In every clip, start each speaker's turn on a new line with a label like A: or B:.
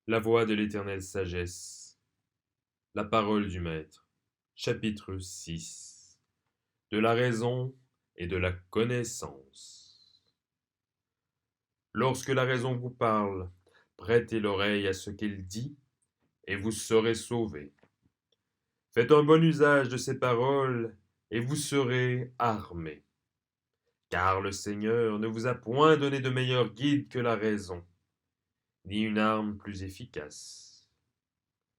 A: La voix de l'éternelle sagesse, la parole du Maître. Chapitre 6. De la raison et de la connaissance. Lorsque la raison vous parle, prêtez l'oreille à ce qu'elle dit, et vous serez sauvés. Faites un bon usage de ses paroles, et vous serez armés. Car le Seigneur ne vous a point donné de meilleur guide que la raison, ni une arme plus efficace.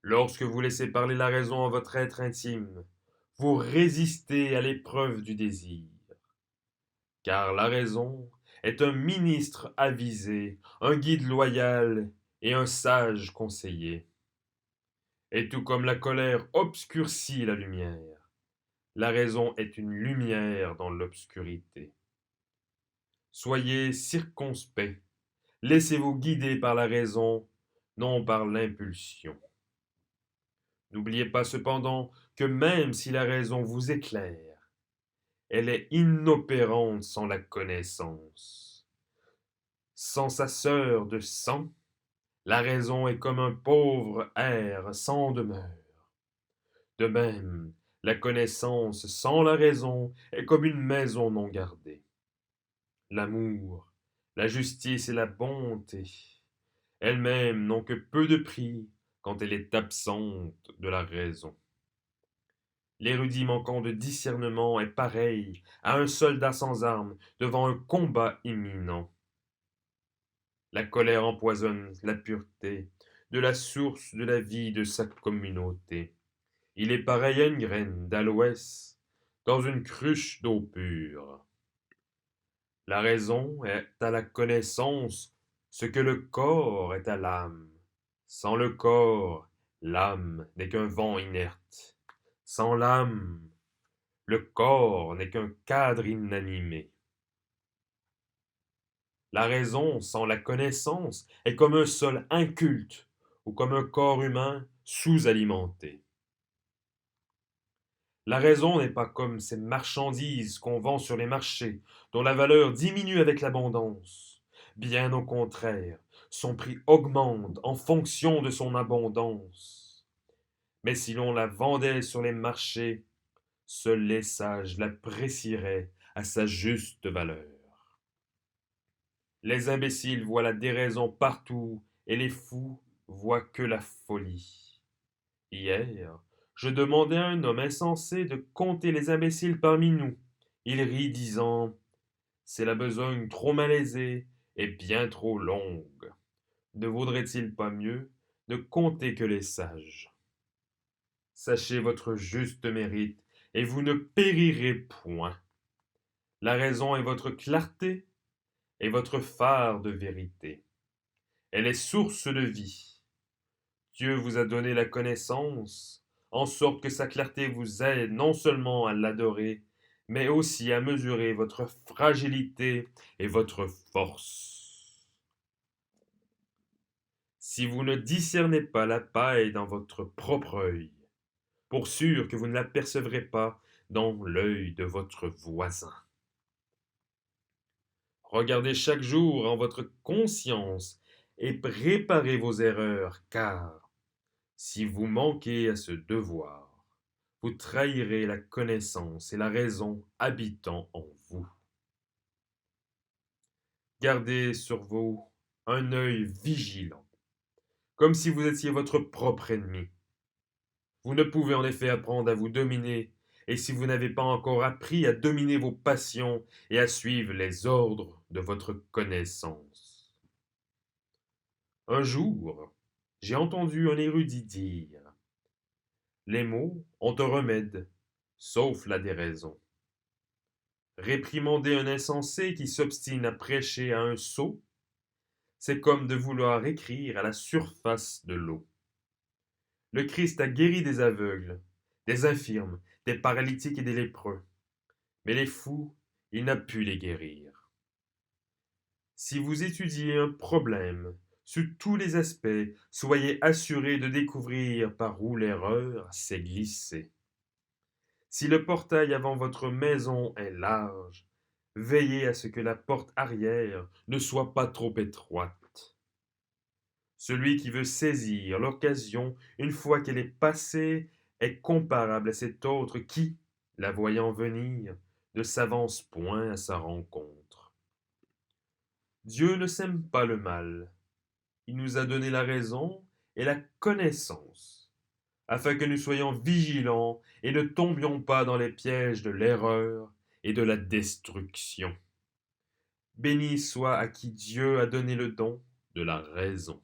A: Lorsque vous laissez parler la raison à votre être intime, vous résistez à l'épreuve du désir. Car la raison est un ministre avisé, un guide loyal et un sage conseiller. Et tout comme la colère obscurcit la lumière, la raison est une lumière dans l'obscurité. Soyez circonspects, laissez-vous guider par la raison, non par l'impulsion. N'oubliez pas cependant que même si la raison vous éclaire, elle est inopérante sans la connaissance. Sans sa sœur de sang, la raison est comme un pauvre air sans demeure. De même, la connaissance sans la raison est comme une maison non gardée. L'amour, la justice et la bonté, elles-mêmes n'ont que peu de prix quand elle est absente de la raison. L'érudit manquant de discernement est pareil à un soldat sans armes devant un combat imminent. La colère empoisonne la pureté de la source de la vie de sa communauté. Il est pareil à une graine d'aloès dans une cruche d'eau pure. La raison est à la connaissance ce que le corps est à l'âme. Sans le corps, l'âme n'est qu'un vent inerte. Sans l'âme, le corps n'est qu'un cadre inanimé. La raison sans la connaissance est comme un sol inculte ou comme un corps humain sous-alimenté. La raison n'est pas comme ces marchandises qu'on vend sur les marchés, dont la valeur diminue avec l'abondance. Bien au contraire, son prix augmente en fonction de son abondance. Mais si l'on la vendait sur les marchés, seuls les sages l'apprécieraient à sa juste valeur. Les imbéciles voient la déraison partout et les fous voient que la folie. Hier, je demandai à un homme insensé de compter les imbéciles parmi nous. Il rit, disant: c'est la besogne trop malaisée et bien trop longue. Ne vaudrait-il pas mieux ne compter que les sages? Sachez votre juste mérite, et vous ne périrez point. La raison est votre clarté et votre phare de vérité. Elle est source de vie. Dieu vous a donné la connaissance, en sorte que sa clarté vous aide non seulement à l'adorer, mais aussi à mesurer votre fragilité et votre force. Si vous ne discernez pas la paille dans votre propre œil, pour sûr que vous ne l'apercevrez pas dans l'œil de votre voisin. Regardez chaque jour en votre conscience et réparez vos erreurs, car si vous manquez à ce devoir, vous trahirez la connaissance et la raison habitant en vous. Gardez sur vous un œil vigilant, comme si vous étiez votre propre ennemi. Vous ne pouvez en effet apprendre à vous dominer, et si vous n'avez pas encore appris à dominer vos passions et à suivre les ordres de votre connaissance. Un jour, j'ai entendu un érudit dire: les mots ont un remède, sauf la déraison. Réprimander un insensé qui s'obstine à prêcher à un sot, c'est comme de vouloir écrire à la surface de l'eau. Le Christ a guéri des aveugles, des infirmes, des paralytiques et des lépreux. Mais les fous, il n'a pu les guérir. Si vous étudiez un problème sous tous les aspects, soyez assurés de découvrir par où l'erreur s'est glissée. Si le portail avant votre maison est large, veillez à ce que la porte arrière ne soit pas trop étroite. Celui qui veut saisir l'occasion une fois qu'elle est passée est comparable à cet autre qui, la voyant venir, ne s'avance point à sa rencontre. Dieu ne sème pas le mal. Il nous a donné la raison et la connaissance, afin que nous soyons vigilants et ne tombions pas dans les pièges de l'erreur et de la destruction. Béni soit à qui Dieu a donné le don de la raison.